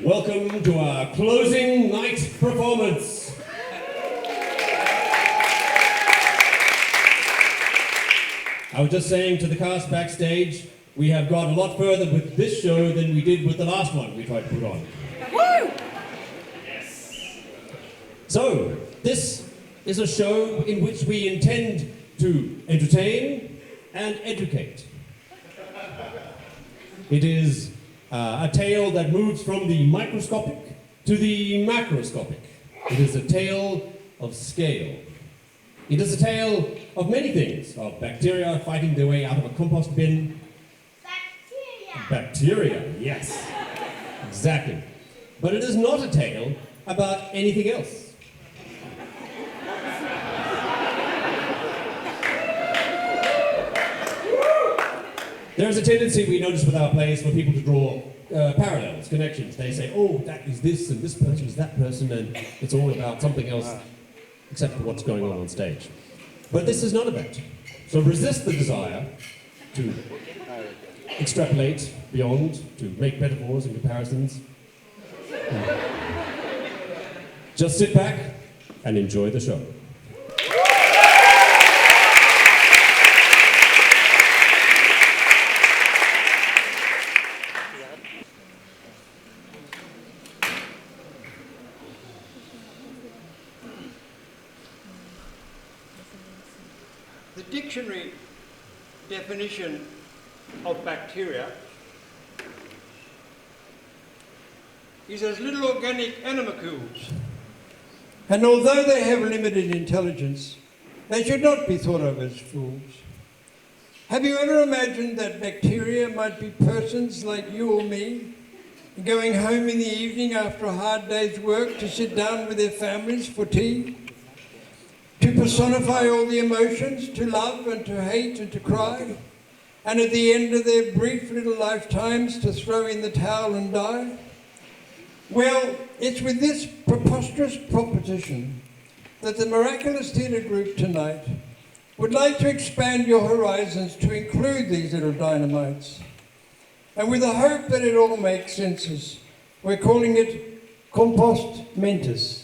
Welcome to our closing night performance. I was just saying to the cast backstage, we have gone a lot further with this show than we did with the last one we tried to put on. Woo! Yes. So, this is a show in which we intend to entertain and educate. It is a tale that moves from the microscopic to the macroscopic. It is a tale of scale. It is a tale of many things, of bacteria fighting their way out of a compost bin. Bacteria, yes, exactly. But it is not a tale about anything else. There's a tendency we notice with our plays for people to draw parallels, connections. They say, oh, that is this, and this person is that person, and it's all about something else, except for what's going on stage. But this is none of that. So resist the desire to extrapolate beyond, to make metaphors and comparisons. Just sit back and enjoy the show. The dictionary definition of bacteria is as little organic animalcules. And although they have limited intelligence, they should not be thought of as fools. Have you ever imagined that bacteria might be persons like you or me, going home in the evening after a hard day's work to sit down with their families for tea? To personify all the emotions, to love and to hate and to cry, and at the end of their brief little lifetimes to throw in the towel and die? Well, it's with this preposterous proposition that the Miraculous Theatre Group tonight would like to expand your horizons to include these little dynamites. And with the hope that it all makes sense, we're calling it Compost Mentis.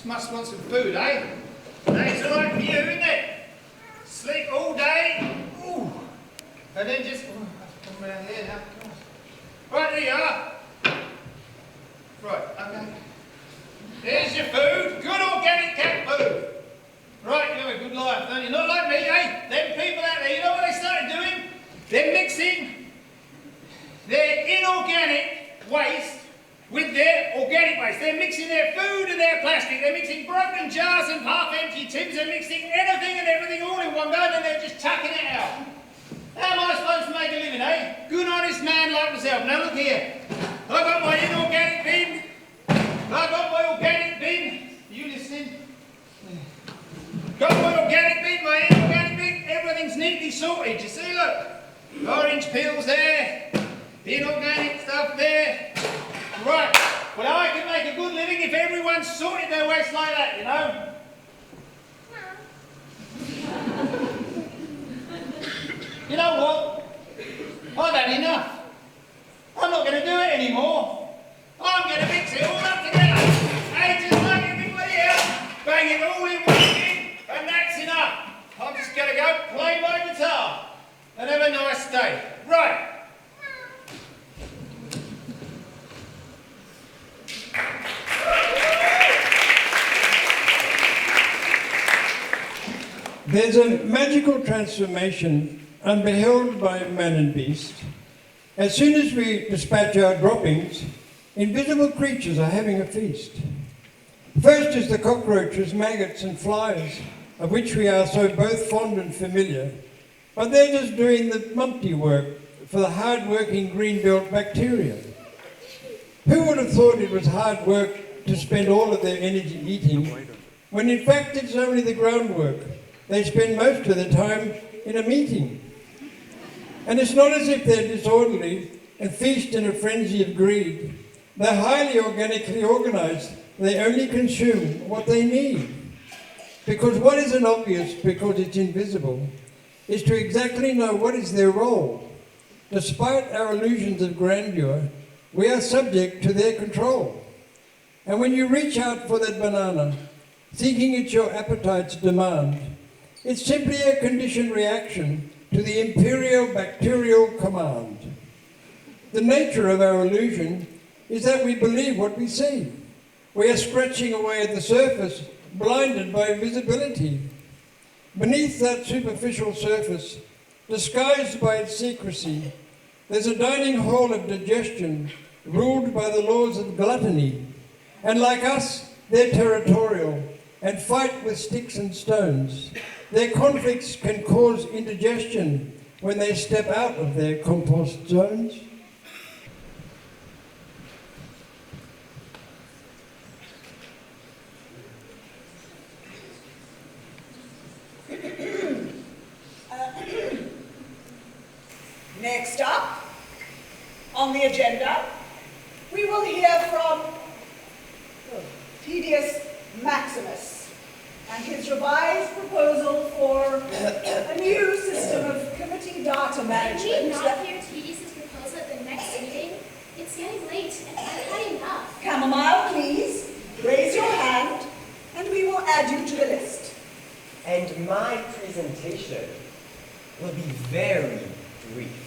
Must want some food, eh? It's all right for you, isn't it? Sleep all day, ooh, and then just come around here now. Right, there you are. Right, okay. There's your food, good organic cat food. Right, you have a good life, don't you? Not like me, eh? Them people out there, you know what they started doing? They're mixing their inorganic waste with their organic waste. They're mixing their food and their plastic. They're mixing broken jars and half-empty tins. They're mixing anything and everything all in one go, and then they're just chucking it out. How am I supposed to make a living, eh? Good, honest man like myself. Now look here. I've got my inorganic bin. I've got my organic bin. Are you listening? Got my organic bin, my inorganic bin. Everything's neatly sorted. You see, look. Orange peels there. The inorganic stuff there. Right, well I can make a good living if everyone sorted their waste like that, you know? You know what? I've had enough. I'm not going to do it anymore. I'm going to mix it all up together. Hey, just like everybody else, bang it all in one bin, and that's enough. I'm just going to go play my guitar and have a nice day. Right. There's a magical transformation unbeheld by man and beast. As soon as we dispatch our droppings, invisible creatures are having a feast. First is the cockroaches, maggots and flies, of which we are so both fond and familiar. but they're just doing the mumpty work for the hard-working greenbelt bacteria. Who would have thought it was hard work to spend all of their energy eating, when in fact it's only the groundwork. They spend most of their time in a meeting. And it's not as if they're disorderly and feast in a frenzy of greed. They're highly organically organized. They only consume what they need. Because what isn't obvious, because it's invisible, is to exactly know what is their role. Despite our illusions of grandeur, we are subject to their control. And when you reach out for that banana, thinking it's your appetite's demand, it's simply a conditioned reaction to the imperial bacterial command. The nature of our illusion is that we believe what we see. We are scratching away at the surface, blinded by invisibility. Beneath that superficial surface, disguised by its secrecy, there's a dining hall of digestion ruled by the laws of gluttony. And like us, they're territorial and fight with sticks and stones. Their conflicts can cause indigestion when they step out of their compost zones. Next up, on the agenda, we will hear from Jyotis Maximus and his revised proposal for a new system of committee data management. Can we not hear Jyotis' proposal at the next meeting? It's getting late and I've had enough. Chamomile, please, raise your hand and we will add you to the list. And my presentation will be very brief.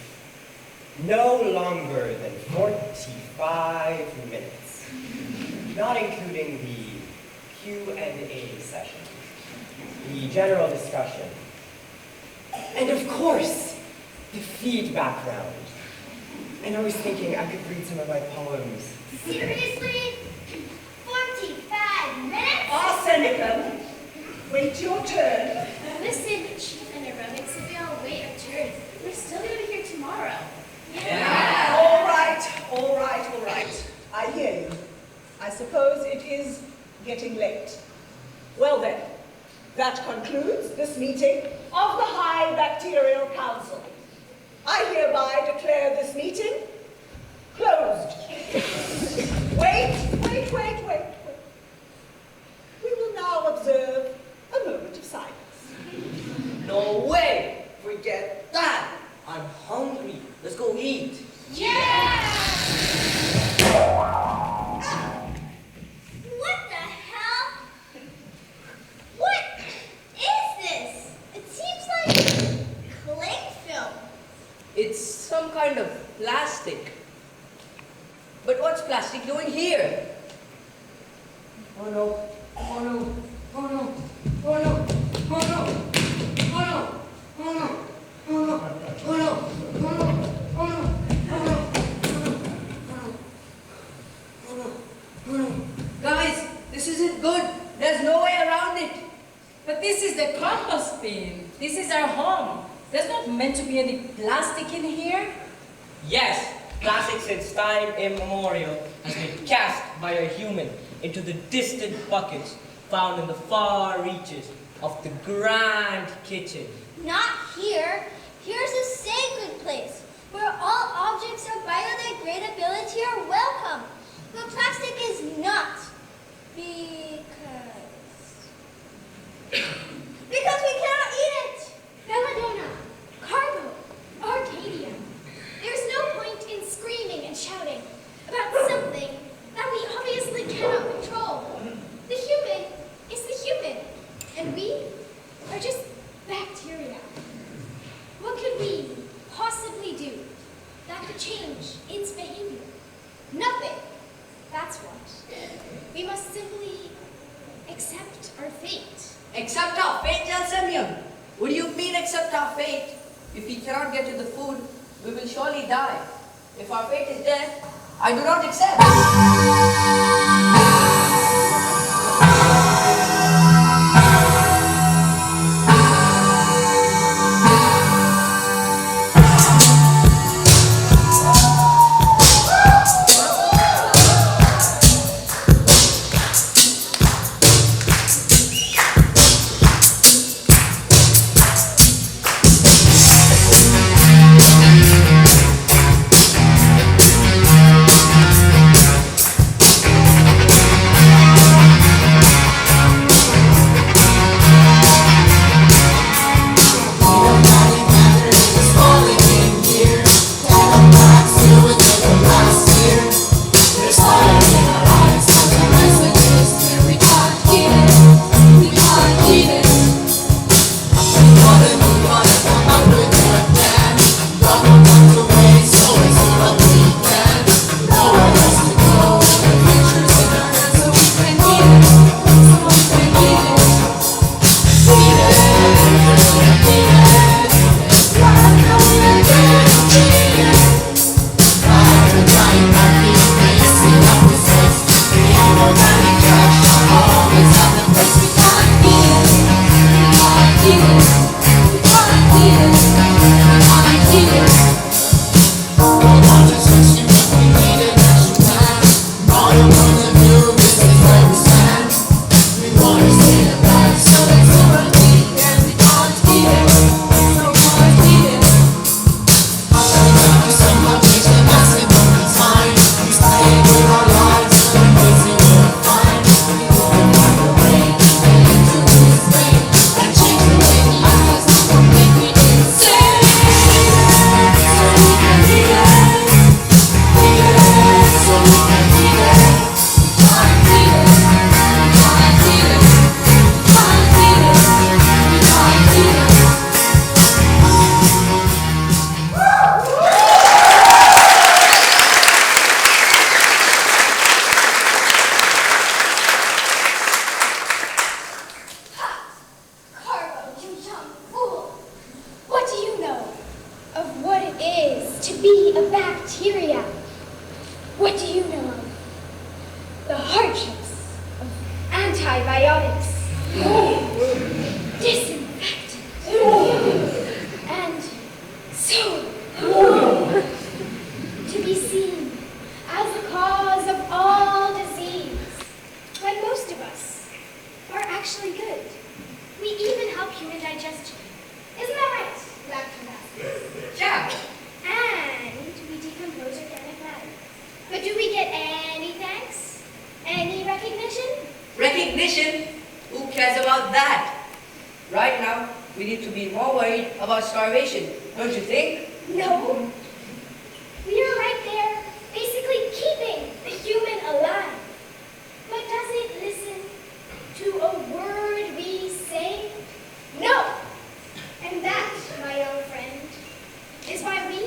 No longer than 45 minutes, not including the Q&A session, the general discussion, and of course, the feedback round. And I was thinking I could read some of my poems. Seriously? 45 minutes? Arsenicum, wait your turn. Listen, Chief and Aerobics, if we all wait our turn, we're still going to be here tomorrow. Yeah. All right. I hear you. I suppose it is getting late. Well then, that concludes this meeting of the High Bacterial Council. I hereby declare this meeting closed. Wait. We will now observe a moment of silence. No way! Forget that! I'm hungry. Let's go eat. Yeah! What the hell? What is this? It seems like cling film. It's some kind of plastic. But what's plastic doing here? Oh no, oh no, oh no, oh no, oh no, oh no, oh no, oh no, oh no, oh no, oh no, oh no, oh no. Guys, this isn't good. There's no way around it. But this is the compost bin. This is our home. There's not meant to be any plastic in here. Yes, plastic since time immemorial has been cast by a human into the distant buckets found in the far reaches of the grand kitchen. Not here. Here's a sacred place where all objects of biodegradability are welcome. But plastic is not. Because we cannot eat it. Belladonna, Cargo, Arcadia. There's no point in screaming and shouting about something that we obviously cannot control. The human is the human, and we are just bacteria. What could we possibly do that could change its behavior? Nothing. That's what. We must simply accept our fate. Accept our fate, Gelsemium? What do you mean accept our fate? If we cannot get to the food, we will surely die. If our fate is death, I do not accept. be a bacteria. What do you know of the hardships of antibiotics, disinfectant, and so on? To be seen as the cause of all disease, when most of us are actually good. We even help human digestion. Isn't that right, lactobacillus? Yeah. And we decompose organic matter. But do we get any thanks? Any recognition? Recognition? Who cares about that? Right now, we need to be more worried about starvation, don't you think? No. We are right there, basically keeping the human alive. But does it listen to a word we say? No. And that, my young friend, is why we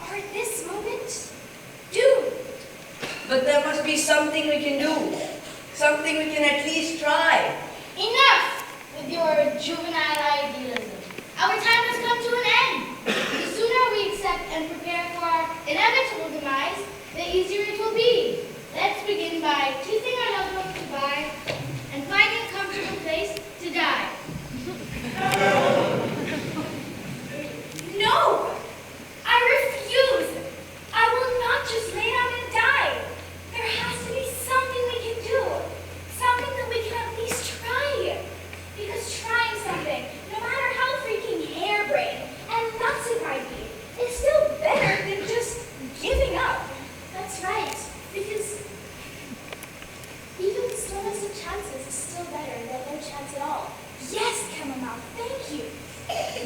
are at this moment doomed. But there must be something we can do. Something we can at least try. Enough with your juvenile idealism. Our time has come to an end. The sooner we accept and prepare for our inevitable demise, the easier it will be. Let's begin by teasing our loved ones goodbye and finding a comfortable place to die. No! I refuse! I will not just lay down and die. There has to be something we can do. Something that we can at least try. Because trying something, no matter how freaking harebrained and nuts it might be, is still better than just giving up. That's right. Because even the slowest of chances is still better than no chance at all. Yes, Chamomile, thank you.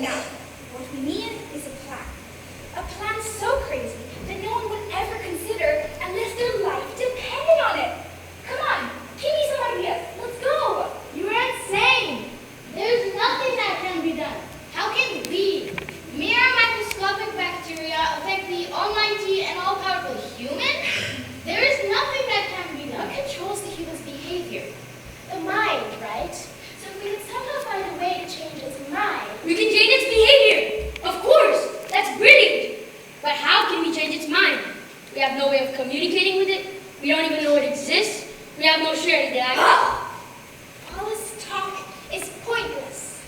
Now, what we need is a plan. A plan so crazy that no one would ever consider unless their life depended on it. Come on, give me some ideas. Let's go. You're insane. There's nothing that can be done. How can we, mere microscopic bacteria, affect the almighty and all-powerful human? There is nothing that can be done. What controls the human's behavior? The mind, right? So if we could somehow find a way to change its mind, we can change its behavior. Of course, that's brilliant. But how can we change its mind? We have no way of communicating with it. We don't even know it exists. We have no shared data. All this talk is pointless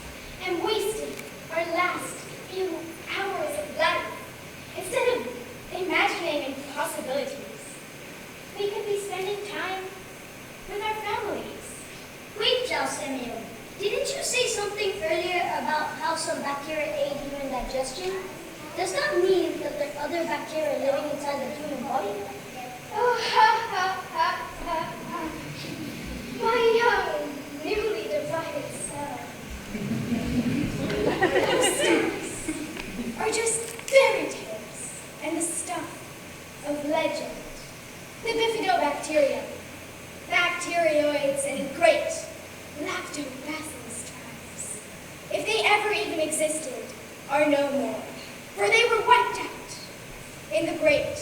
and wasting our last few hours of life. Instead of imagining impossibilities, we could be spending time with our families. Wait, Jalsemio, didn't you say something earlier about how some bacteria aid human digestion? Does that mean that there are other bacteria living inside the human body? Oh, my young, newly divided self. Those stories are just fairy tales and the stuff of legend. The bifidobacteria, bacterioids, and great lactobacillus tribes, if they ever even existed, are no more, for they were wiped out in the great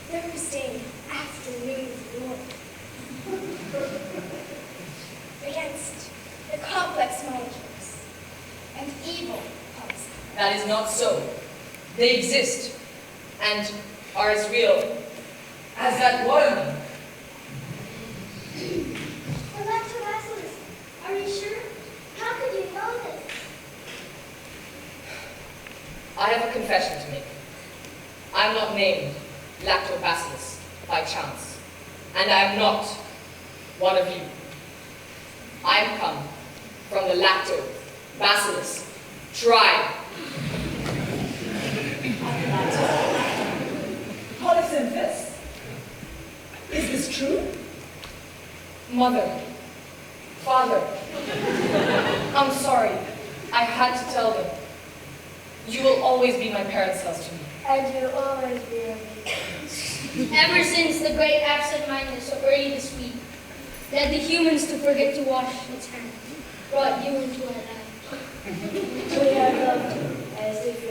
Thursday afternoon war against the complex molecules and evil policy. That is not so. They exist and are as real as that watermelon. The lactobacillus, are you sure? How could you know this? I have a confession to make. I am not named Lactobacillus by chance, and I am not one of you. I am come from the Lactobacillus tribe. Polysynthesis. Is this true? Mother, father, I'm sorry. I had to tell them. You will always be my parents' house to me. And you'll always be with me. Ever since the great absent-mindedness of early this week led the humans to forget to wash its hands, brought you into our life. We have loved you as if you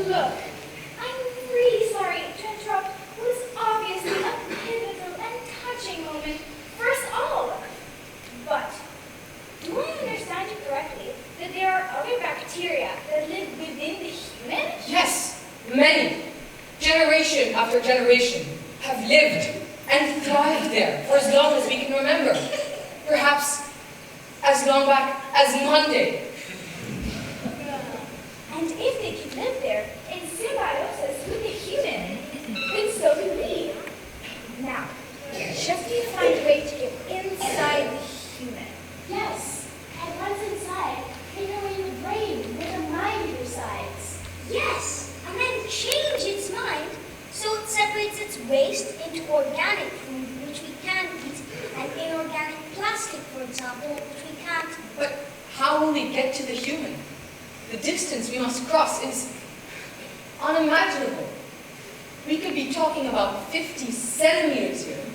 look, I'm really sorry to interrupt what is obviously a pivotal and touching moment for us all. But do I understand you correctly that there are generation have lived and thrived there for as long as we can remember. Perhaps as long back as Monday. And if they can live there in symbiosis with the human, then so do we. Now, we just need to find a way to get inside the human. Yes, and once inside, take away the brain where the mind resides. Yes, and then change its mind so it separates its waste into organic food, which we can eat, and inorganic plastic, for example, which we can't. But how will we get to the human? The distance we must cross is unimaginable. We could be talking about 50 centimeters here.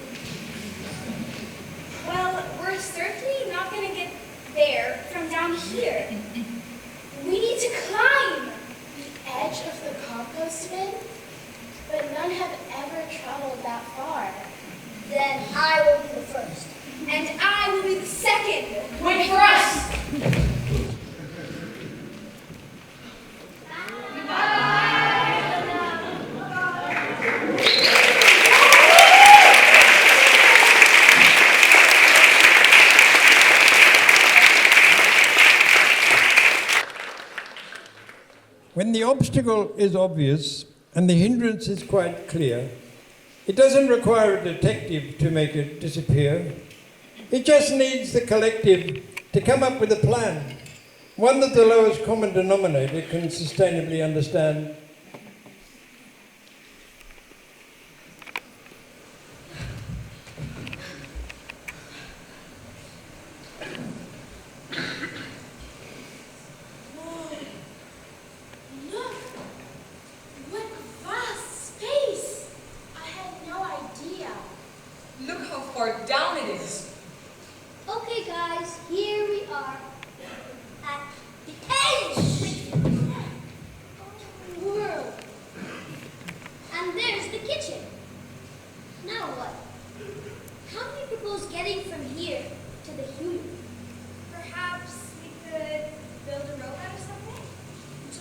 Well, we're certainly not going to get there from down here. We need to climb the edge of the compost bin, but none have ever traveled that far. Then I will be the first, and I will be the second. Wait for us! When the obstacle is obvious and the hindrance is quite clear, it doesn't require a detective to make it disappear. It just needs the collective to come up with a plan, one that the lowest common denominator can sustainably understand. Look! What vast space! I had no idea. Look how far down it is. Okay, guys, here we are at the edge of the world. And there's the kitchen. Now what? How do we propose getting from here to the human? Perhaps we could build a robot or something to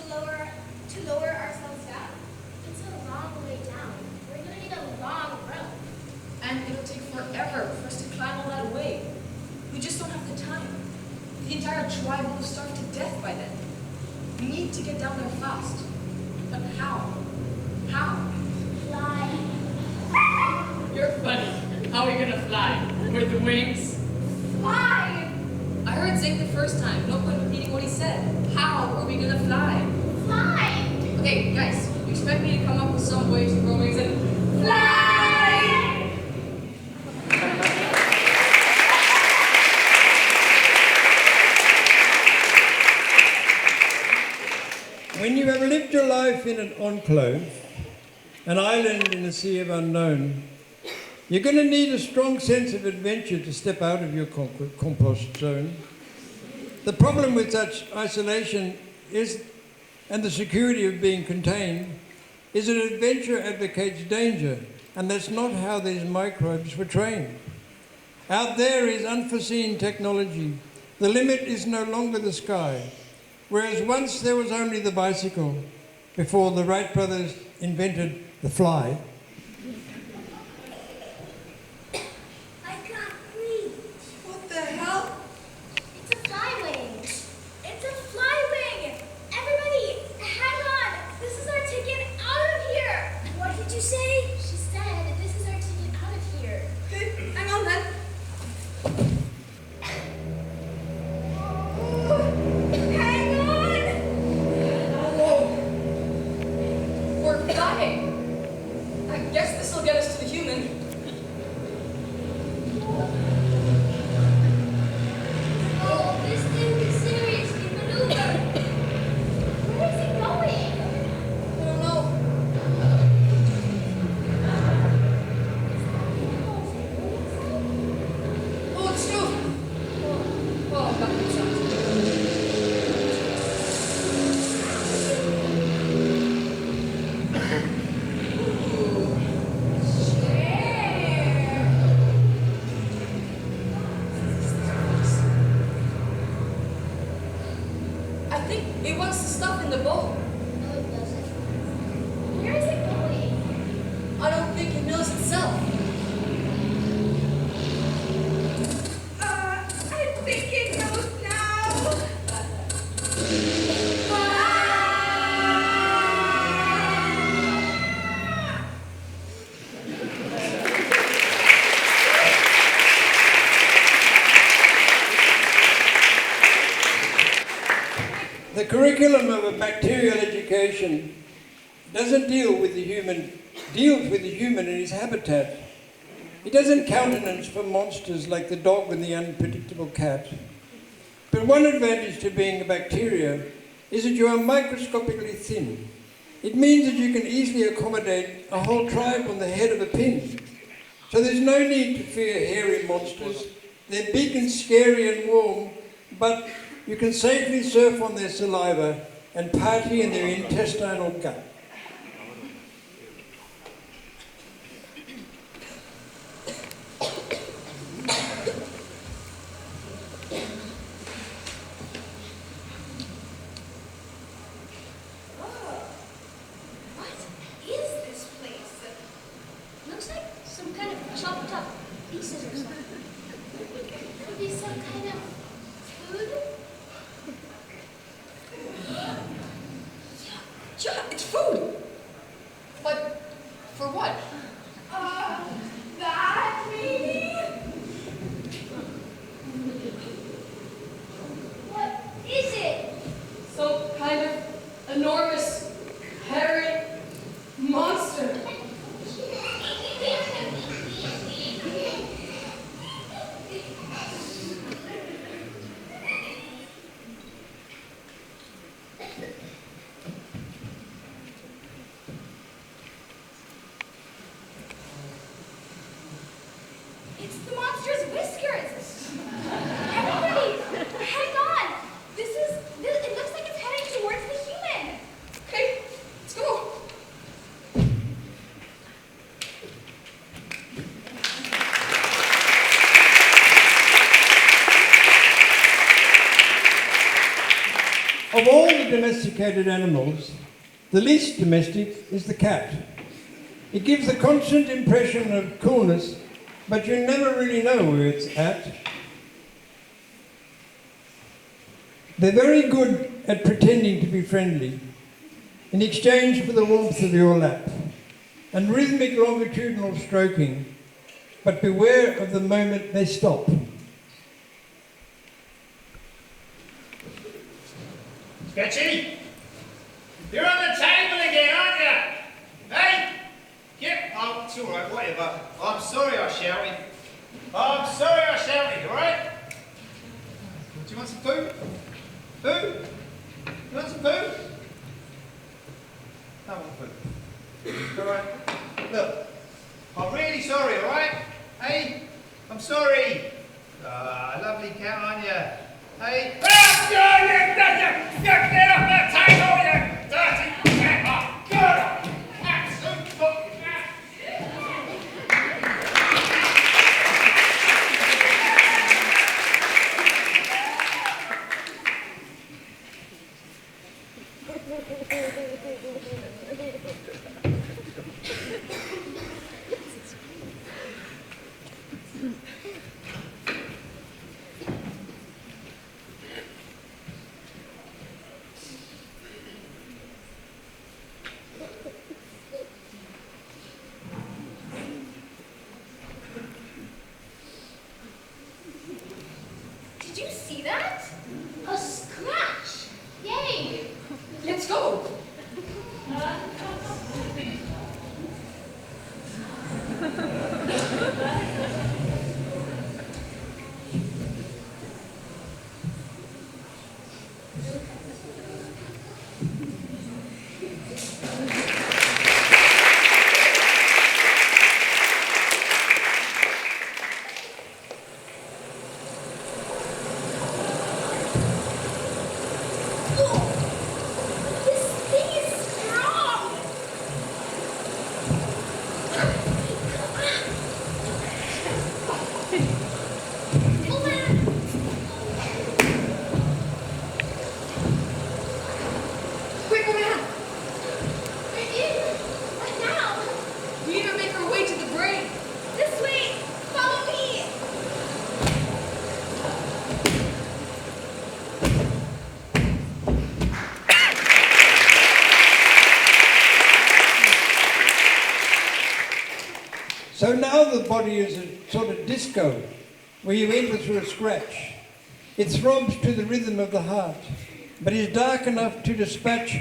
lower ourselves down. It's a long way down. We're gonna need a long road. And it'll take forever for us to climb all that way. We just don't have the time. The entire tribe will have starved to death by then. We need to get down there fast. But how? How? Fly. You're funny. How are we gonna fly? With the wings? Fly! I heard Zink the first time. No point repeating what he said. How are we gonna fly? Fly! Okay, guys, you expect me to come up with some way to grow wings and fly? When you have lived your life in an enclave, an island in a sea of unknown, you're going to need a strong sense of adventure to step out of your compost zone. The problem with such isolation is, and the security of being contained, is that adventure advocates danger, and that's not how these microbes were trained. Out there is unforeseen technology. The limit is no longer the sky. Whereas once there was only the bicycle, before the Wright brothers invented the fly. I can't breathe. What the hell? It's a flywing. It's a flywing. Everybody, hang on. This is our ticket out of here. What did you say? She said this is our ticket out of here. Okay, hang on then. Hang on. Whoa. We're flying. I guess this will get us to the human. Oh, this thing can seriously maneuver. Where is it going? I don't know. Oh, it's true. Oh, back to the sound. I think it wants the stuff in the bowl. No, it doesn't. Where is it going? I don't think The curriculum of a bacterial education doesn't deals with the human in his habitat. It doesn't countenance for monsters like the dog and the unpredictable cat. But one advantage to being a bacteria is that you are microscopically thin. It means that you can easily accommodate a whole tribe on the head of a pin. So there's no need to fear hairy monsters. They're big and scary and warm, but you can safely surf on their saliva and party in their intestinal gut. Of all the domesticated animals, the least domestic is the cat. It gives a constant impression of coolness, but you never really know where it's at. They're very good at pretending to be friendly in exchange for the warmth of your lap and rhythmic longitudinal stroking, but beware of the moment they stop. Sketchy, you're on the table again, aren't you? Hey? Yep, oh, it's all right, whatever. I'm sorry I shouted. All right? Do you want some food? Food? You want some food? I want food. All right? Look, I'm really sorry, all right? Hey? I'm sorry. Lovely cat, aren't you? Hey? Get off that table, you dirty cat! Good! Absolute fucking cat! So now the body is a sort of disco, where you enter through a scratch. It throbs to the rhythm of the heart. but is dark enough to dispatch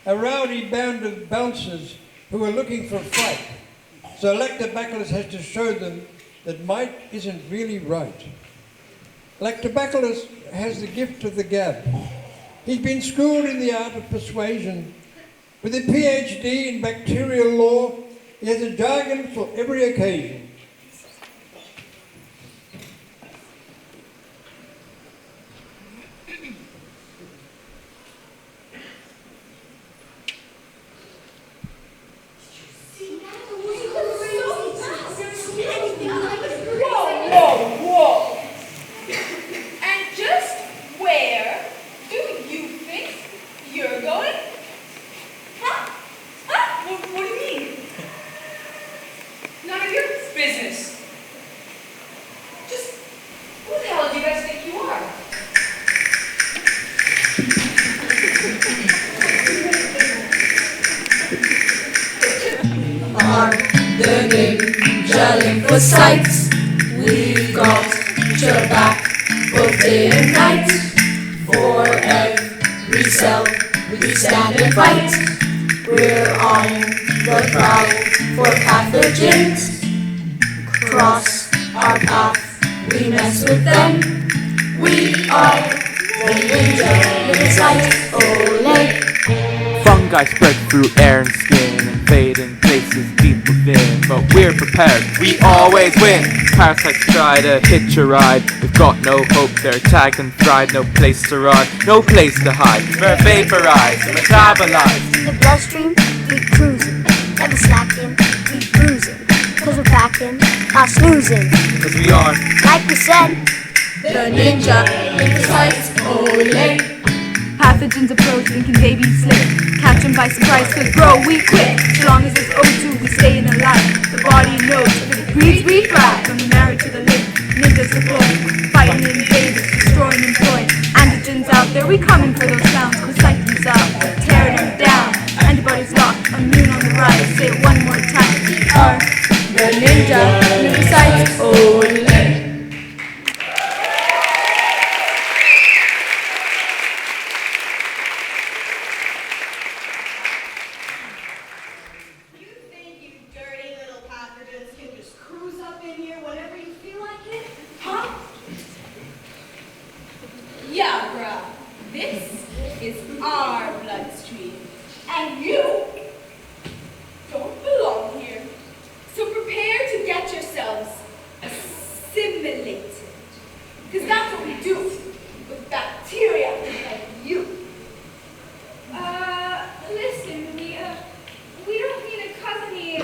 a rowdy band of bouncers who are looking for a fight. So Lactobacillus has to show them that might isn't really right. Lactobacillus has the gift of the gab. He's been schooled in the art of persuasion. With a PhD in bacterial law, he has a jargon for every occasion. Whoa! And just where do you think you're going? Huh? What do you mean? None of your business. Just who the hell do you guys think you are? Are the ninja lymphocytes? We've got your back both day and night. For every cell we stand and fight. We're on the prowl for pathogens. Cross our path, we mess with them. We are the ninja lymphocytes. Ole! Fungi spread through air and skin, invading places deep within. But we're prepared, we always win. Parasites try to hitch a ride. We've got no hope, they're tagged and fried. No place to run, no place to hide. We're vaporized and metabolized. In the bloodstream, we cruising. Never slacking, we bruising. Cause we're packing, not snoozing. Cause we are, Like we said, The ninja lymphocytes. Ole! Pathogens approach thinking they be slick. Catch them by surprise, cause bro, we quick. So long as there's O2, we staying alive. The body knows, if it breathes, we thrive. From the marrow to the lymph, ninjas deploy. Fighting invaders, destroying employ. Antigens out there, we coming for those sounds. The cycles out, tearing them down. Antibodies locked, immune on the rise. Say it one more time. We are The ninja lymphocytes. Ole! You think you dirty little pathogens can just cruise up in here whenever you feel like it? Huh? Yeah, bruh. This is our bloodstream. And you don't belong here. So prepare to get yourselves assimilated. Because that's what we do with bacteria like you. Listen, we don't mean to cause any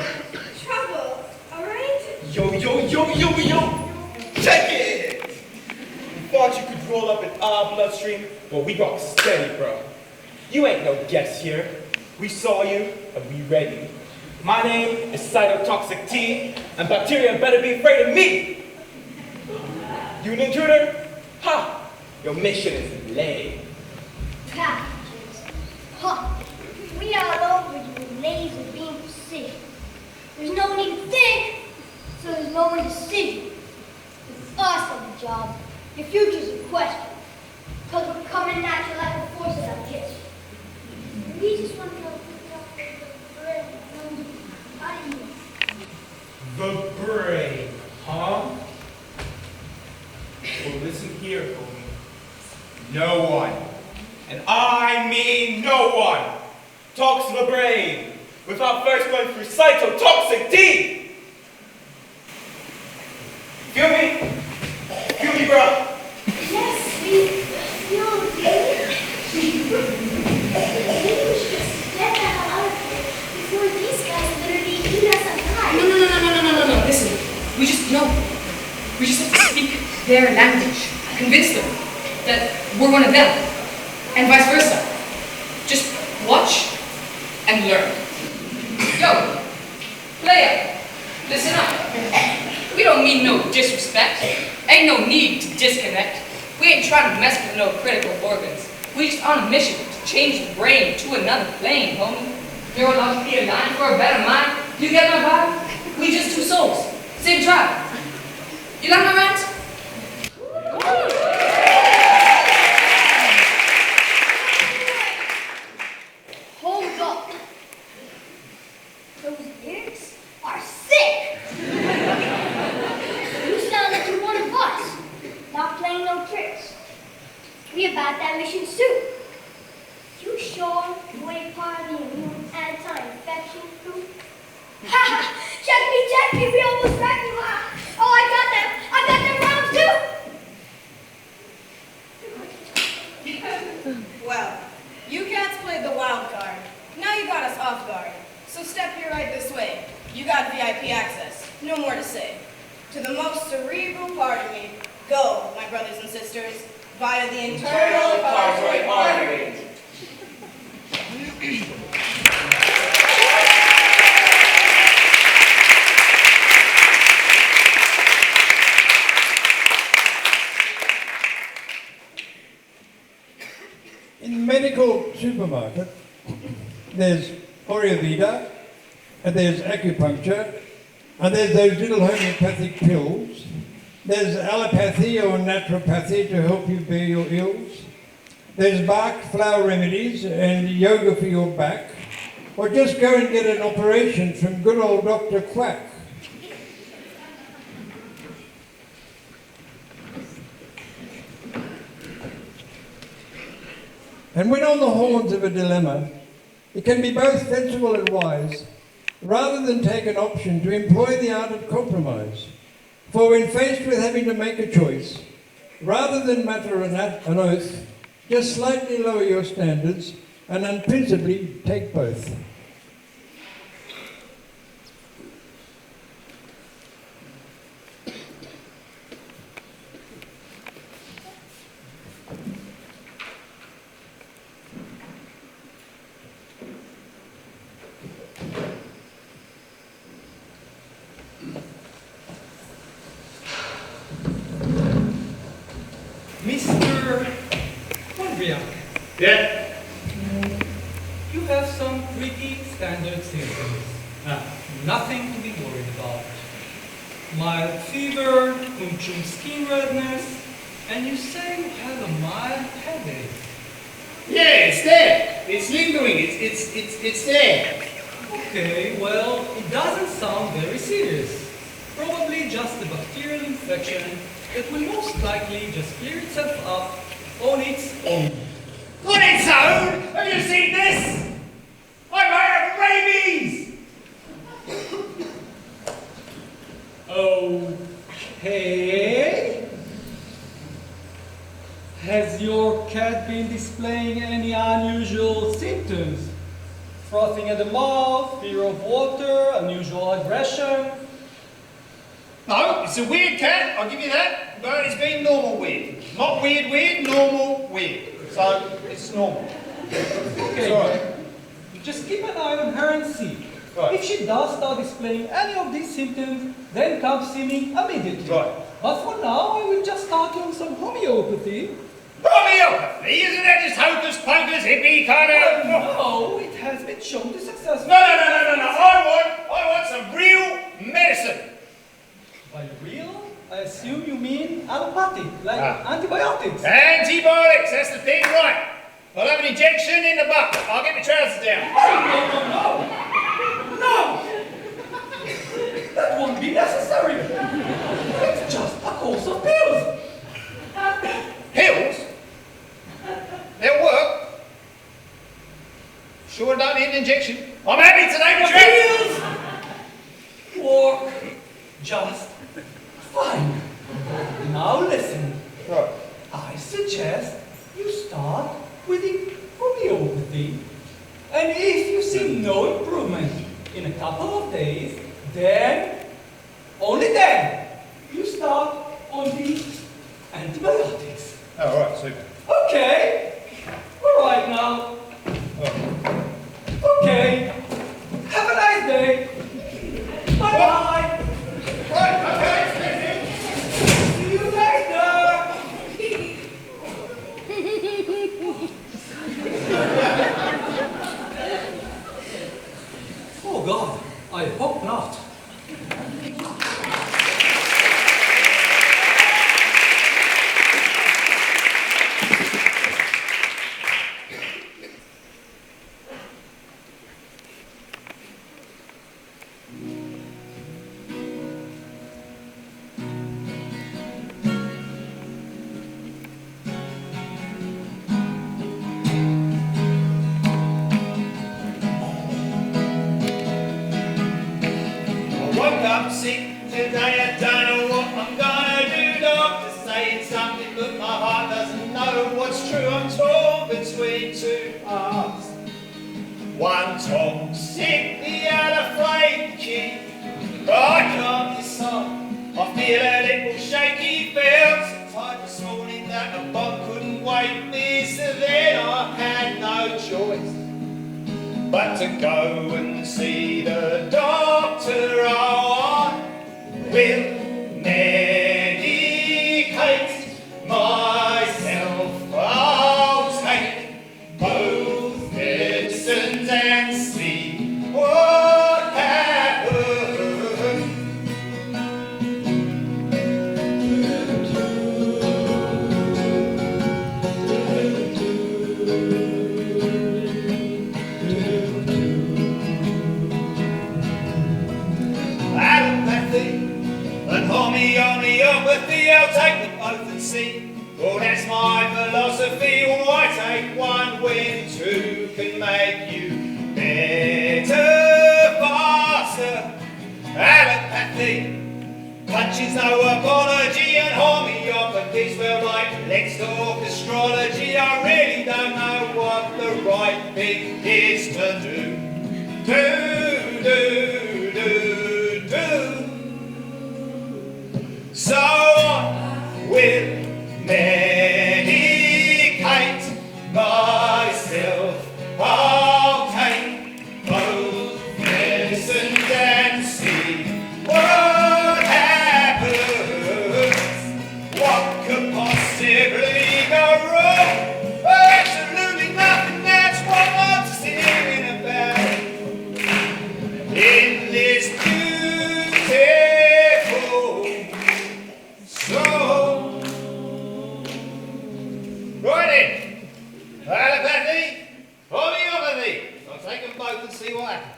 trouble, alright? Yo! Check it! You thought you could roll up in our bloodstream? Well, we got steady, bro. You ain't no guest here. We saw you, and we ready. My name is Cytotoxic T, and bacteria better be afraid of me! You an intruder? Ha! Your mission is laid. pathogens. Huh. We all over you with laser beam precision. There's no need to think, so there's no indecision. It's us on the job. Your future's in question. Because we're coming at you like a force in our kitchen. We just want to know The brain, huh? Well, listen here, homie. No one, and I mean no one, talks to the brain without first going through cytotoxic D. Feel me? Feel me, bro? yes, we feel good. Maybe we should just get the hell out of here before these guys literally eat us alive. No. Listen, we just have to speak their language. Convince them that we're one of them. And vice versa. Just watch and learn. Yo, player, listen up. We don't mean no disrespect. Ain't no need to disconnect. We ain't trying to mess with no critical organs. We just on a mission to change the brain to another plane, homie. Neurologically aligned for a better mind. You get my vibe? We just two souls. Same tribe. You like my rant? be about that mission soon. You sure you ain't part of the immune anti-infection group? Ha! Check me, we almost wrecked you. Oh, I got them rounds too. Well, you cats played the wild card. Now you got us off guard. So step here right this way. You got VIP access. No more to say. To the most cerebral part of me, go, my brothers and sisters, via the internal carotid artery. In the medical supermarket, there's Auroville, and there's acupuncture, and there's those little homeopathic pills. There's allopathy or naturopathy to help you bear your ills. There's bark flower remedies and yoga for your back. Or just go and get an operation from good old Dr. Quack. And when on the horns of a dilemma, it can be both sensible and wise, rather than take an option, to employ the art of compromise. For when faced with having to make a choice, rather than mutter an oath, just slightly lower your standards and unprincipably take both. Mr. Mondrian. Yeah. You have some pretty standard symptoms. Nothing to be worried about. Mild fever, puncturing skin redness, and you say you have a mild headache. Yeah, it's there. It's lingering. It's there. Okay, well, it doesn't sound very serious. Probably just a bacterial infection that will most likely just clear itself up on its own. On its own? Have you seen this? I might have rabies! Okay. Has your cat been displaying any unusual symptoms? Frothing at the mouth, fear of water, unusual aggression? No, it's a weird cat, I'll give you that, but it's been normal weird. Not weird, normal weird. So, it's normal. Okay, Sorry. just keep an eye on her and see. Right. If she does start displaying any of these symptoms, then come see me immediately. Right. But for now, I will just start you on some homeopathy. Homeopathy? Isn't that just hocus pocus, hippie kind of... No, it has been shown to successful. No. I want some real medicine. By real, I assume you mean allopathic, like antibiotics. Antibiotics, that's the thing, right. I'll have an injection in the butt. I'll get my trousers down. No! That won't be necessary. It's just a course of pills. Pills? They'll work. Sure don't need an injection. I'm happy to take a Pills work just fine. Now listen. Right. I suggest you start with the homeopathy. And if you see no improvement in a couple of days, then, only then, you start on the antibiotics. Oh, right, super. Okay. All right now. Okay. Have a nice day. Bye-bye. Right, okay, See you later. Oh God, I hope not. but to go and see the doctor. I will medicate myself. I'll take both medicines and see what happens. Allopathy and homeopathy, I'll take them both and see. Oh, that's my philosophy. Oh, I take one when two can make you better, faster. Allopathy punches no apology, and homeopathy's well like let's talk astrology. I really don't know what the right thing is to do. Do. So I will medicate myself. I'll take both medicines and see what happens. What could possibly go wrong? Absolutely nothing. That's what I'm singing about in this beautiful song. Right then, allopathy, homeopathy. I'll take them both and see what happens.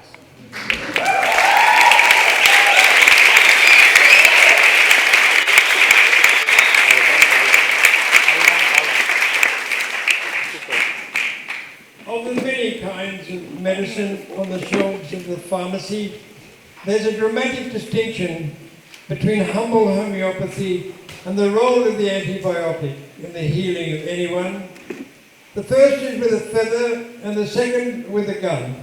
Of the many kinds of medicine on the shelves of the pharmacy, there's a dramatic distinction between humble homeopathy and the role of the antibiotic in the healing of anyone. The first is with a feather and the second with a gun.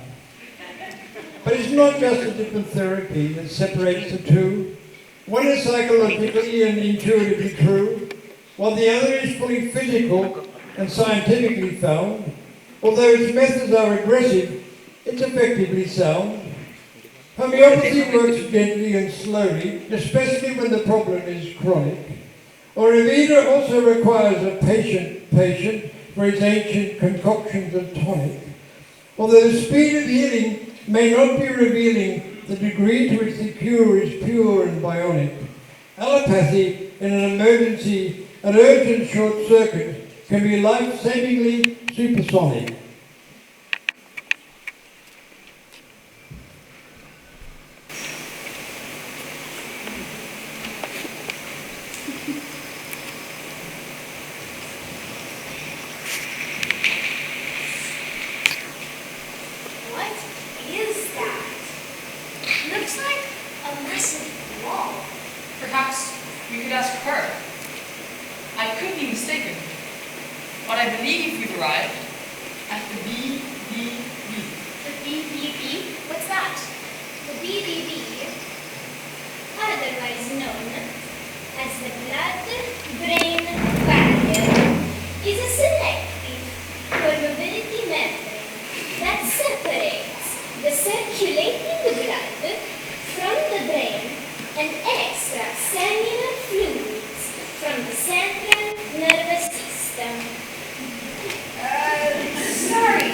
But it's not just a different therapy that separates the two. One is psychologically and intuitively true, while the other is fully physical and scientifically found. Although its methods are aggressive, it's effectively sound. Homeopathy works gently and slowly, especially when the problem is chronic. Auroville also requires a patient for its ancient concoctions of tonic. Although the speed of healing may not be revealing the degree to which the cure is pure and bionic, allopathy in an emergency, an urgent short circuit, can be life-savingly supersonic. What is that? Looks like a massive wall. Perhaps we could ask her. I could be mistaken, but I believe we've arrived at the BBB. The BBB? What's that? The BBB, otherwise known as the blood-brain barrier, is a selective permeability membrane that separates the circulating blood from the brain and extracellular fluids from the central nervous system. Sorry,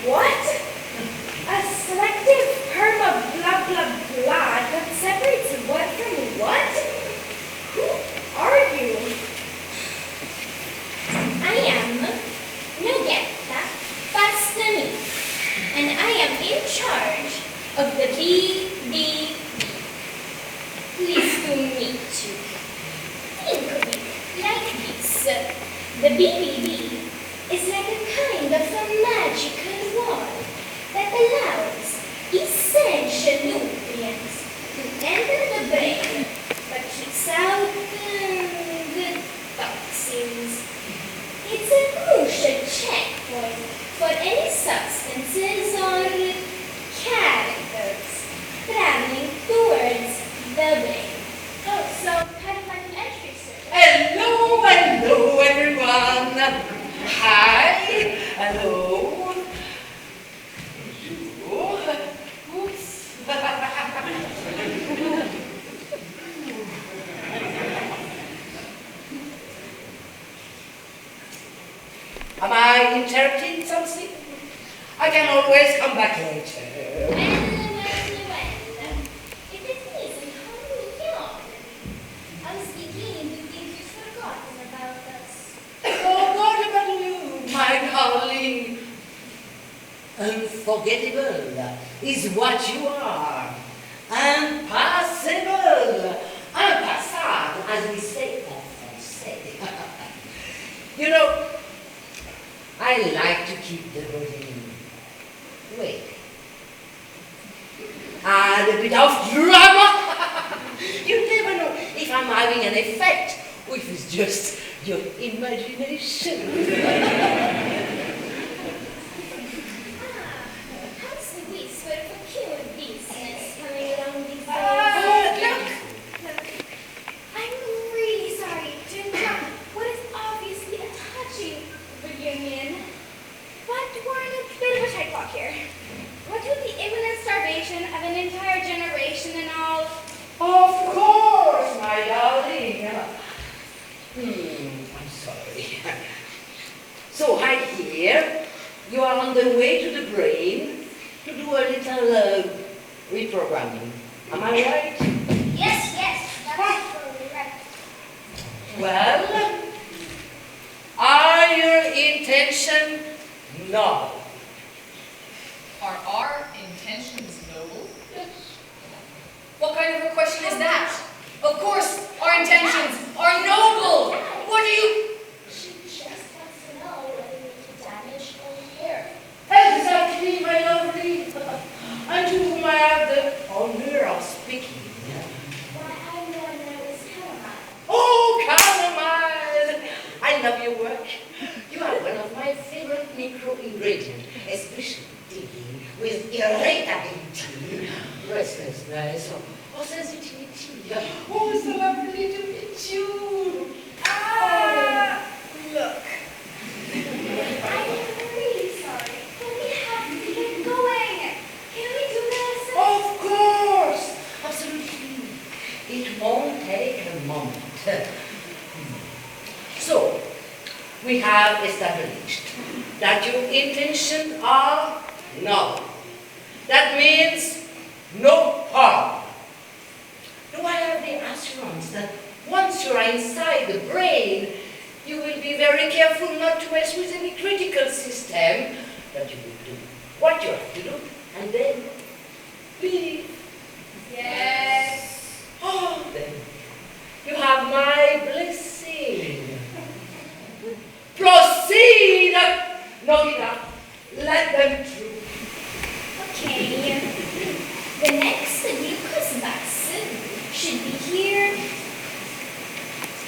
what? A selective perma blah blah blah that separates what from what? Who are you? I am Nogetta Bastani, and I am in charge of the BBB. Pleased to meet you. Think of it like this. The BBB is like a kind of a magical wall that allows essential nutrients to enter the brain but keeps out the toxins. It's a crucial checkpoint for any substances or characters traveling towards the brain. Oh, so kind of like an entry circuit. Hello, everyone. Hi. Hello. Am I interrupting something? I can always come back later. If it isn't how young. I was beginning to think you'd forgotten about us. Forgot about you, my darling. Unforgettable is what you are. Impassable. Impassable, as we say in Francais. You know, I like to keep the body awake. Add a bit of drama. You never know if I'm having an effect or if it's just your imagination. How's the whisper for cure business coming along these days? Look, I'm really sorry to interrupt what is obviously a touching reunion. But we're in a bit of a tight clock here. What with the imminent starvation of an entire generation and all? Of course, my darling. I'm sorry. So I hear you are on the way to the brain to do a little reprogramming. Am I right? Yes, that's totally right. Well, are your intention noble? Are our intentions noble? What kind of a question is that? Of course, our intentions are noble. What do you... She just wants to know whether we can damage or hair. Exactly, my lovely. And to whom I have the honor of speaking. Why, I know I was Caroline. Oh, Chamomile! I love your work. You are one of my favorite micro-ingredients, especially dealing with irritability, restlessness, or sensitivity. Oh, so lovely to meet you. Look. I'm really sorry, but we have to get going. Can we do this? Of course! Absolutely. It won't take a moment. So, we have established that your intentions are noble. That means no harm. Do I have the assurance that once you are inside the brain, you will be very careful not to mess with any critical system, that you will do what you have to do, and then leave? Yes. Oh, then you have my blessing. Proceed! Knock it up. Let them through. Okay. The next glucose bus should be here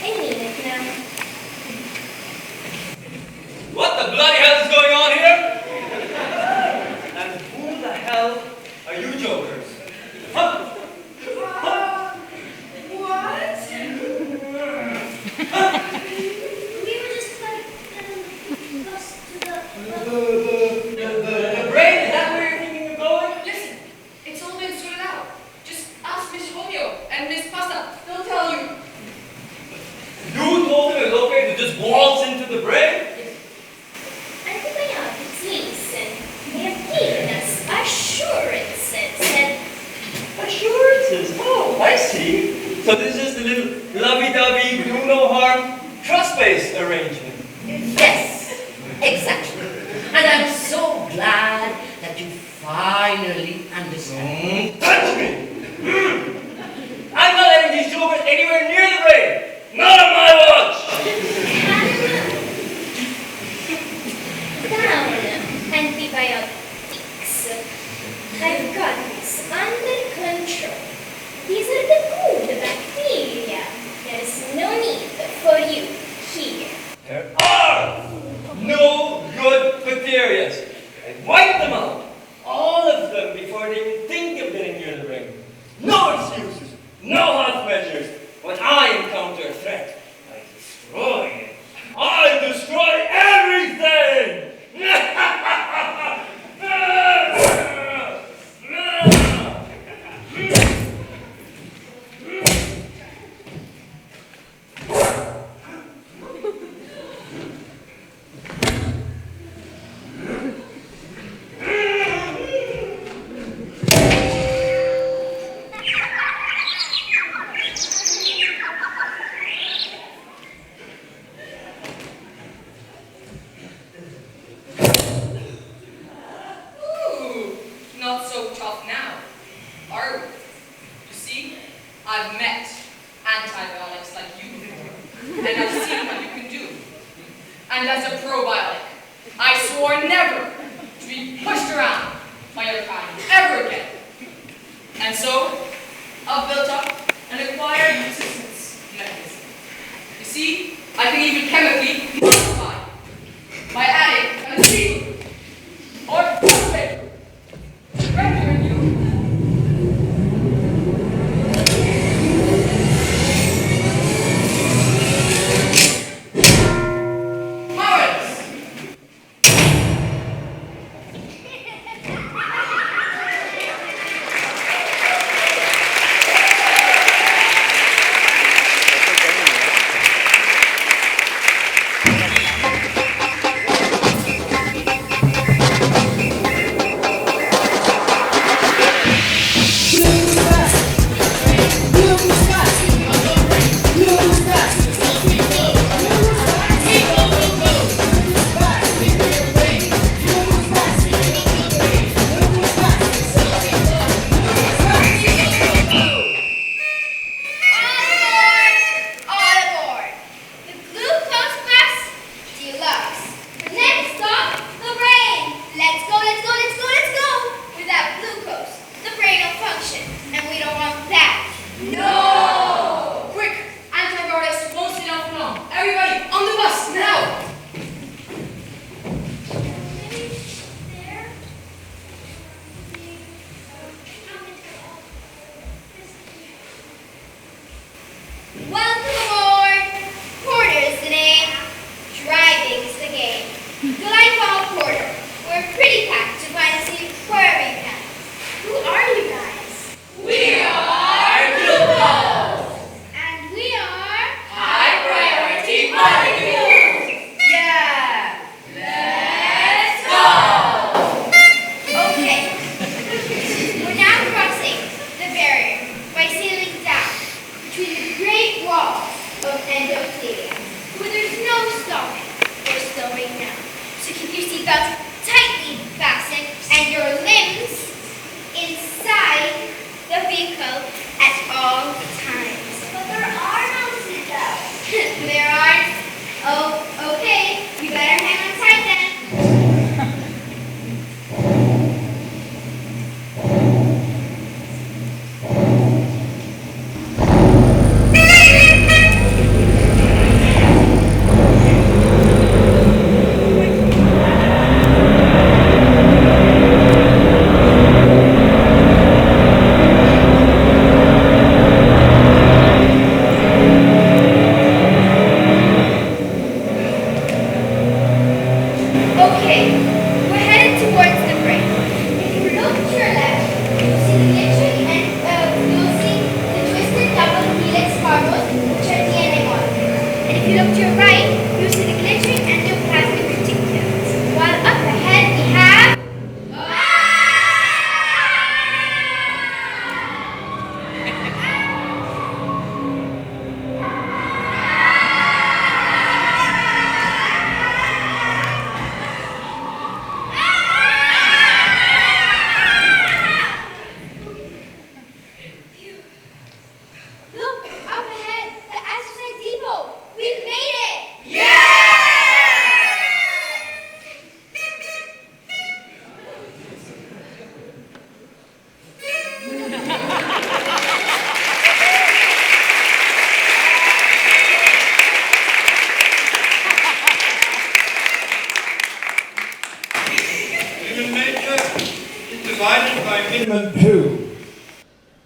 any minute now. What the bloody hell is going on here? And who the hell are you jokers? Huh? What? We were just like close to The brain? Is that where you're thinking of going? Listen, it's all been sorted out. Just ask Miss Romeo and Miss Pasta. They'll tell you. You told him it was okay to just waltz into the brain? Antibiotics, listen. They have given us assurances and... Assurances? Oh, I see. So this is just a little lovey-dovey, do no harm, trust-based arrangement. Yes, exactly. And I'm so glad that you finally understand. Don't touch me! I'm not letting these jokers anywhere near the brain! Not on my watch! Down, antibiotics. I've got this under control. These are the good bacteria. There is no need for you here. There are no good bacteria. I wiped them out. All of them before they even think of getting near the brain. No excuses. No half measures. When I encounter a threat, I destroy it. I destroy everything! a probiotic. I swore never to be pushed around by your kind ever again. And so, I've built up an acquired resistance mechanism. You see, I can even chemically modify by adding an acetyl or phosphate, rendering you powerless.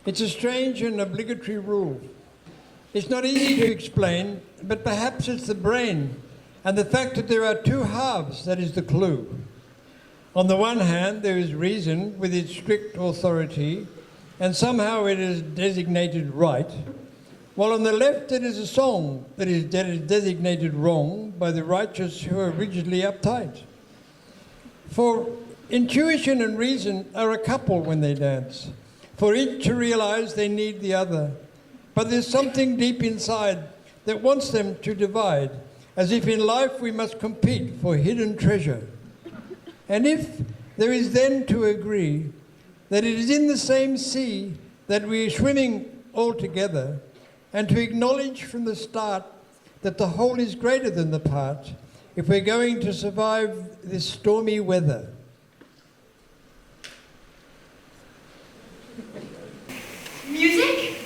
It's a strange and obligatory rule. It's not easy to explain, but perhaps it's the brain and the fact that there are two halves that is the clue. On the one hand, there is reason with its strict authority, and somehow it is designated right, while on the left it is a song that is designated wrong by the righteous who are rigidly uptight. For intuition and reason are a couple when they dance, for each to realize they need the other. But there's something deep inside that wants them to divide, as if in life we must compete for hidden treasure. And if there is then to agree that it is in the same sea that we are swimming all together, and to acknowledge from the start that the whole is greater than the part, if we're going to survive this stormy weather. Music?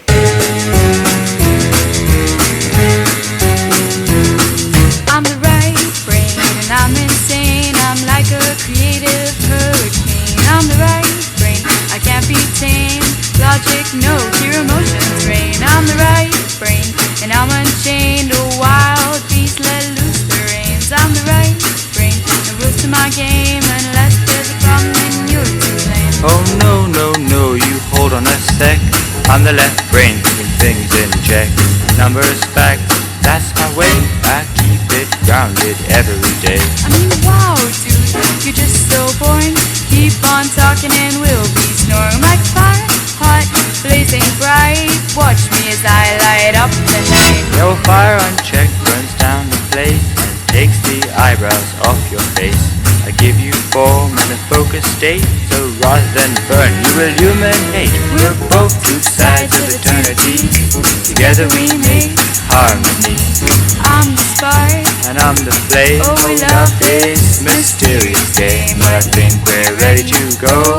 I'm the right brain and I'm insane. I'm like a creative hurricane. I'm the right brain, I can't be tamed. Logic, no, hear emotions reign. I'm the right brain and I'm unchained. A wild beast, let loose the reins. I'm the right brain, no rules to my game. Unless there's a problem, then you're to blame. Oh no, no, no, you hold on a sec. I'm the left brain, keeping things in check. Numbers, facts, that's my way. I keep it grounded every day. I mean, wow, dude, you're just so boring. Keep on talking and we'll be snoring like fire, hot, blazing bright. Watch me as I light up the night. Your fire unchecked burns down the place and takes the eyebrows off your face. I give you form and a focused state, so rather than burn, you illuminate. We're both two sides of eternity. Together we make harmony. I'm the spark and I'm the flame. Oh, we love this mysterious game. But I think we're ready to go.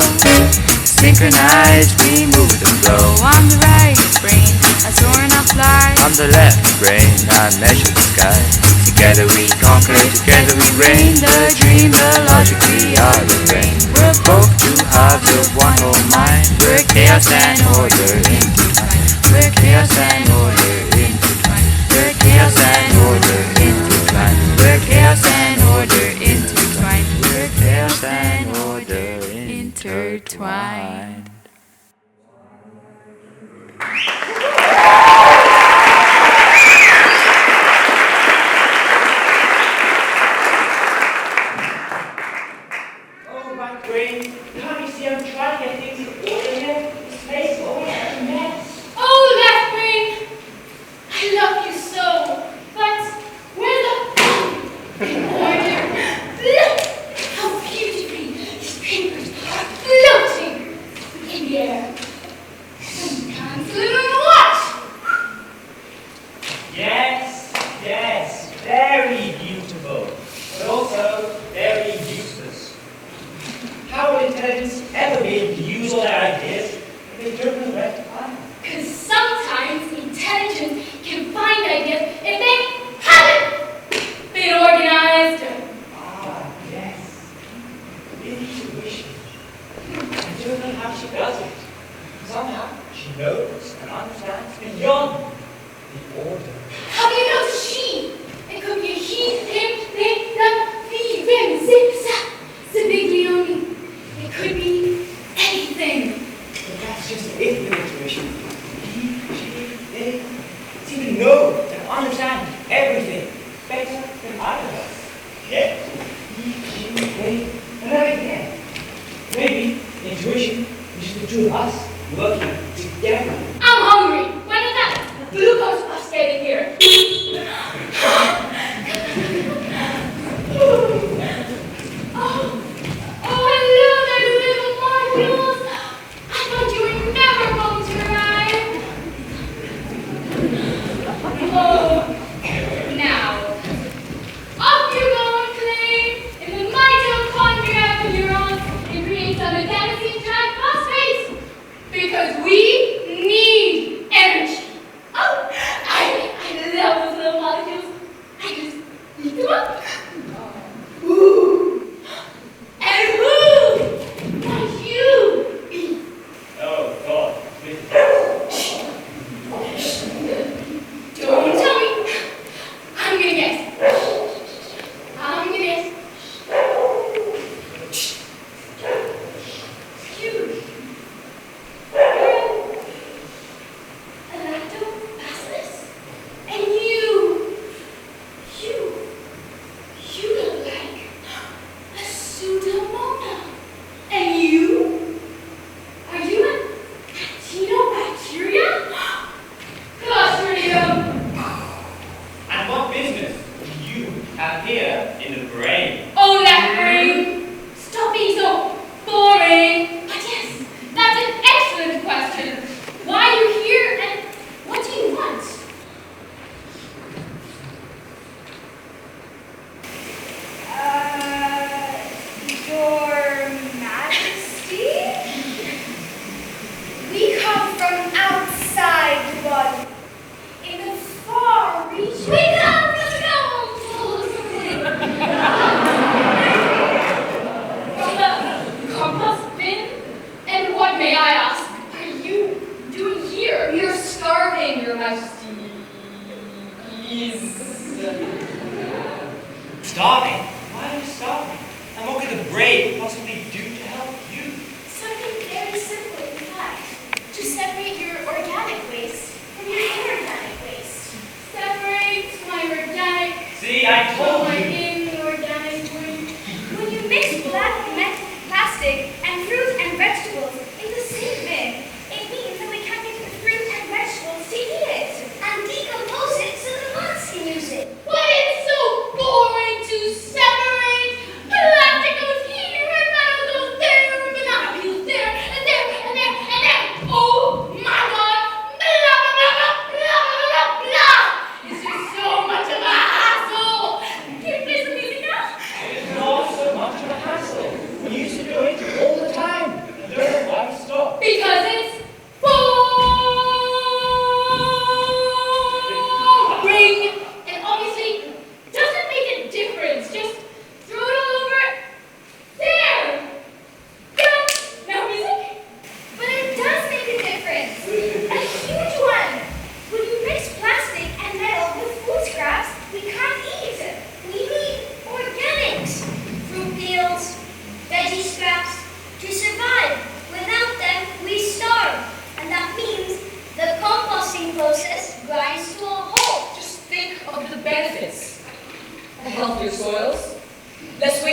Synchronized, we move the flow. Oh, I'm the right brain, I soar and I fly. I'm the left brain, I measure the sky. Together we conquer, together we reign. The dream, the logic, we are the brain. We're both two halves of one whole mind. We're chaos and order intertwined. We're chaos and order intertwined. We're chaos and order intertwined. We're chaos and order intertwined. We're chaos and order intertwined. Oh, my brain. Can't you see I'm trying to get things in order here? This place is always a mess. Oh, left brain! I love you so, but where the in order? Look how beautifully these papers are floating in the air. Sometimes a little what? Yes, yes, very beautiful, but also very useless. How would intelligence ever be able to use all their ideas if they don't know where to find them? Because sometimes intelligence can find ideas if they haven't been organized. Ah, yes. Intuition. I don't know how she does it. Somehow she knows and understands beyond the order. How do you know it's she? It could be a he, him, they, them, he, them, zip, zap, zibiglione. It could be anything. But that's just it with intuition. He, she, they seem to know and understand everything better than either of us. Yes. He, she, they, and everything. Maybe intuition is just the two of us working together. I'm hungry. When is that glucose bus getting here? Oh, hello there, little molecules. I thought you were never going to arrive. Oh, now, off you go and play in the mitochondria neurons and create some adenosine triphosphates because we need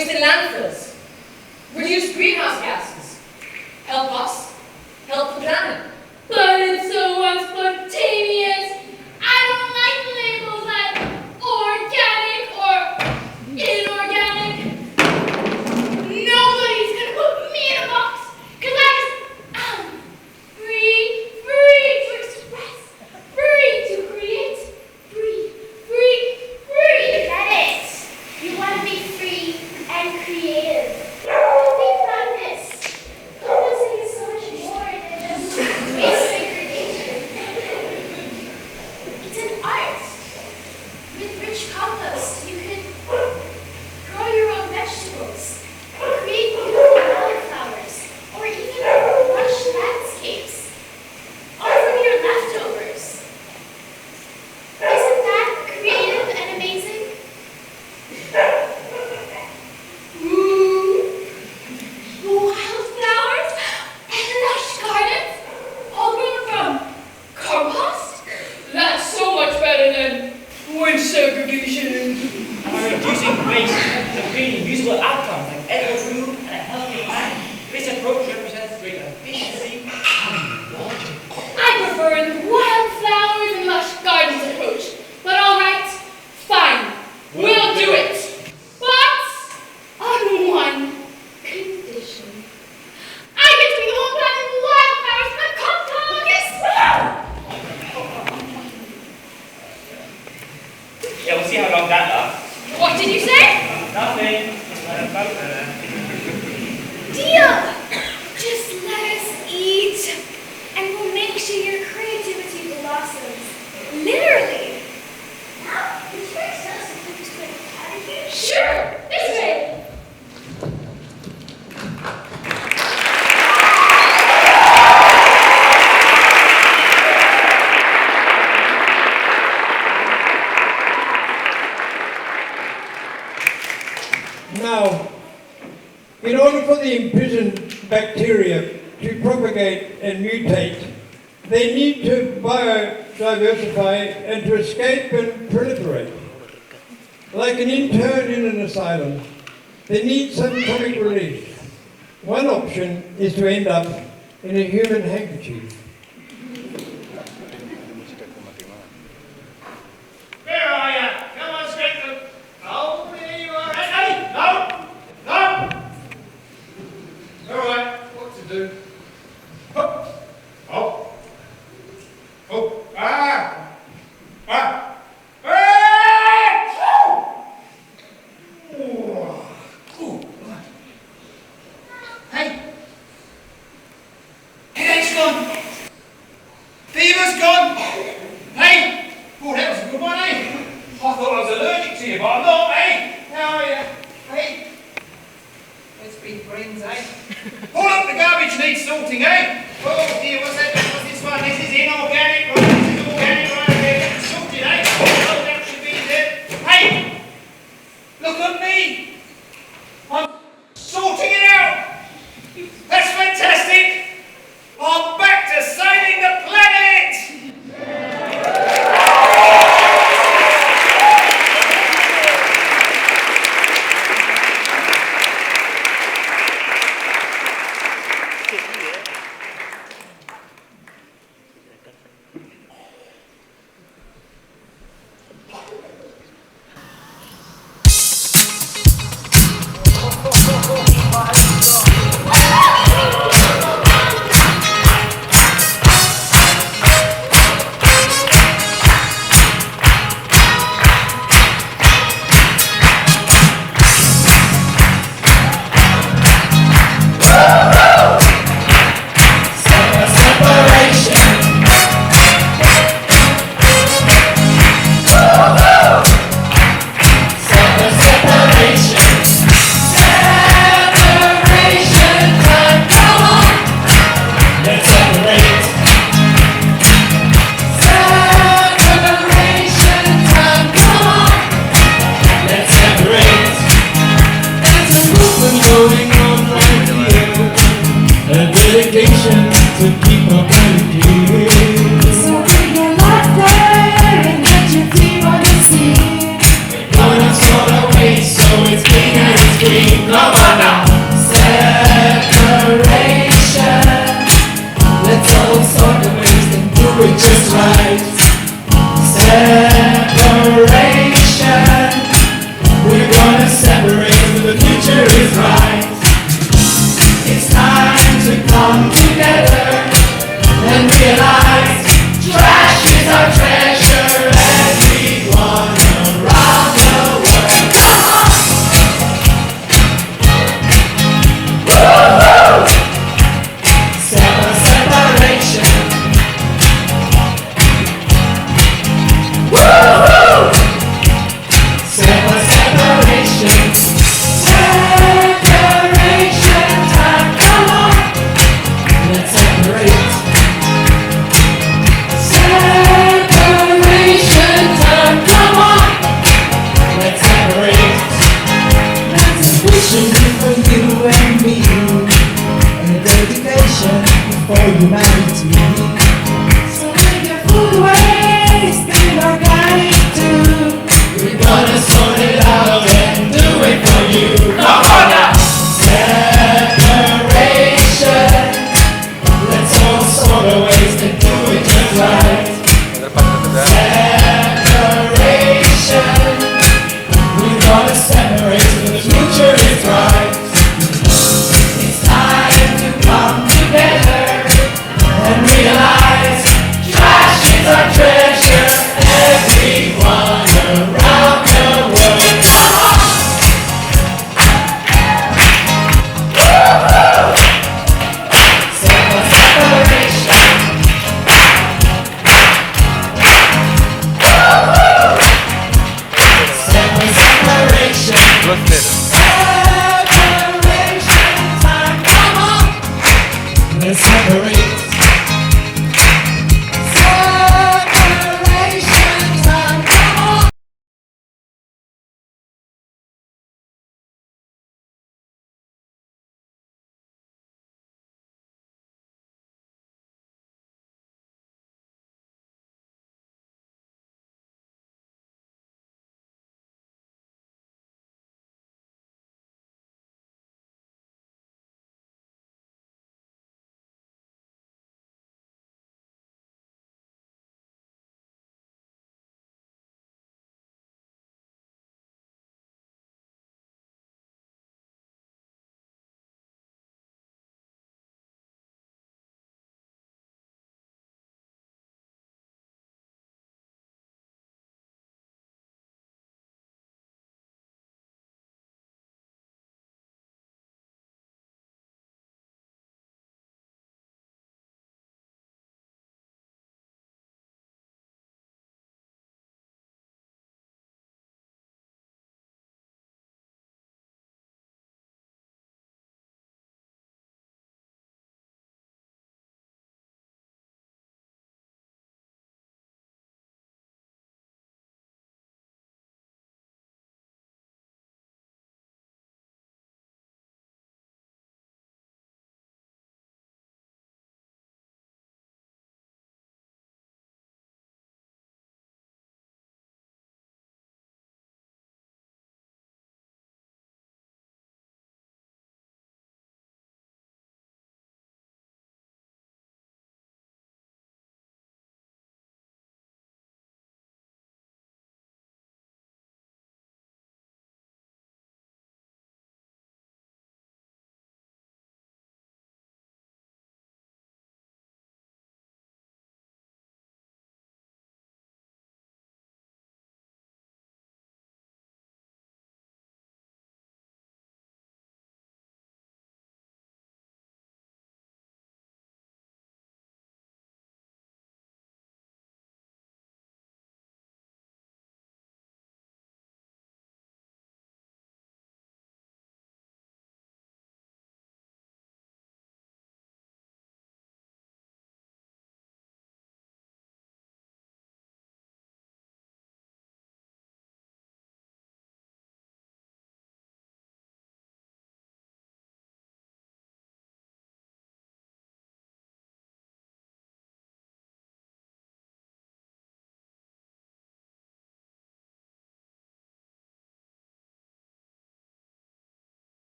waste in landfills, reduce greenhouse gases, help us, help the planet. But it's so unspontaneous. I don't like labels like organic or inorganic. Nobody's gonna put me in a box, because I'm free to express, free to create, free. Get it? You want to be free and creative. Think about this. Composting is so much more than just waste segregation. It's an art. With rich compost, you can grow your own vegetables, create beautiful wildflowers, or even lush landscapes, all from your leftovers. Isn't that creative and amazing? Ooh, wildflowers and lush gardens, all grown from compost? That's so much better than waste segregation. By reducing waste and creating usable outcomes like edible food and a healthy planet, this approach represents greater efficiency and logic. I prefer the wildflowers and lush gardens approach, but all right, fine, we'll do it. But on one condition. I get to be the one planting wildflowers for compost! Yeah, we'll see how long that lasts. What did you say? Nothing. Deal! Just let us eat, and we'll make sure your creativity blossoms. Literally. Now, would you guys tell us the quickest way out of here? Sure! This way! Now, in order for the imprisoned bacteria to propagate and mutate, they need to biodiversify and to escape and proliferate. Like an intern in an asylum, they need some comic relief. One option is to end up in a human handkerchief. Where are you? Come on, straight through. Oh, there you are. Hey, no! No! All right, what to do? Hop. Oh. Oh. Ah! Ah! Hey! Headache's gone! Fever's gone! Hey! Oh, that was a good one, eh? I thought I was allergic to you, but I'm not, eh? How are you? Hey? Let's be friends, eh? Pull up the garbage needs sorting, eh? Oh dear, what's that? What's this one? This is inorganic, right? This is organic, right? They're getting sorted, eh? Oh, that should be there. Hey! Look at me! I'm sorting it out! That's fantastic! I'm back to saving the planet! It's we? Come on now. Separation. Let's all sort of waste and do it just right. Separation. We're gonna separate when the future is right. It's time to come together and realize trash is our treasure. Everyone around the world. Come on! Woo-hoo! Separation. Woo-hoo! Separation. Separation time. Come on! Let's separate. Separation time. Come on! Let's separate. Wishing for you and me, and a dedication for humanity. So make your food waste in organic too. We're gonna sort it out and do it for you. Come on now! Separation. Let's all sort of waste and do it just right. Separation. We're gonna separate so the future is right. It's time to come together and realize trash is our treasure. Everyone around the world. Come on! Woo-hoo! Separation. Woo-hoo! Separation. Separation time. Come on! Let's separate.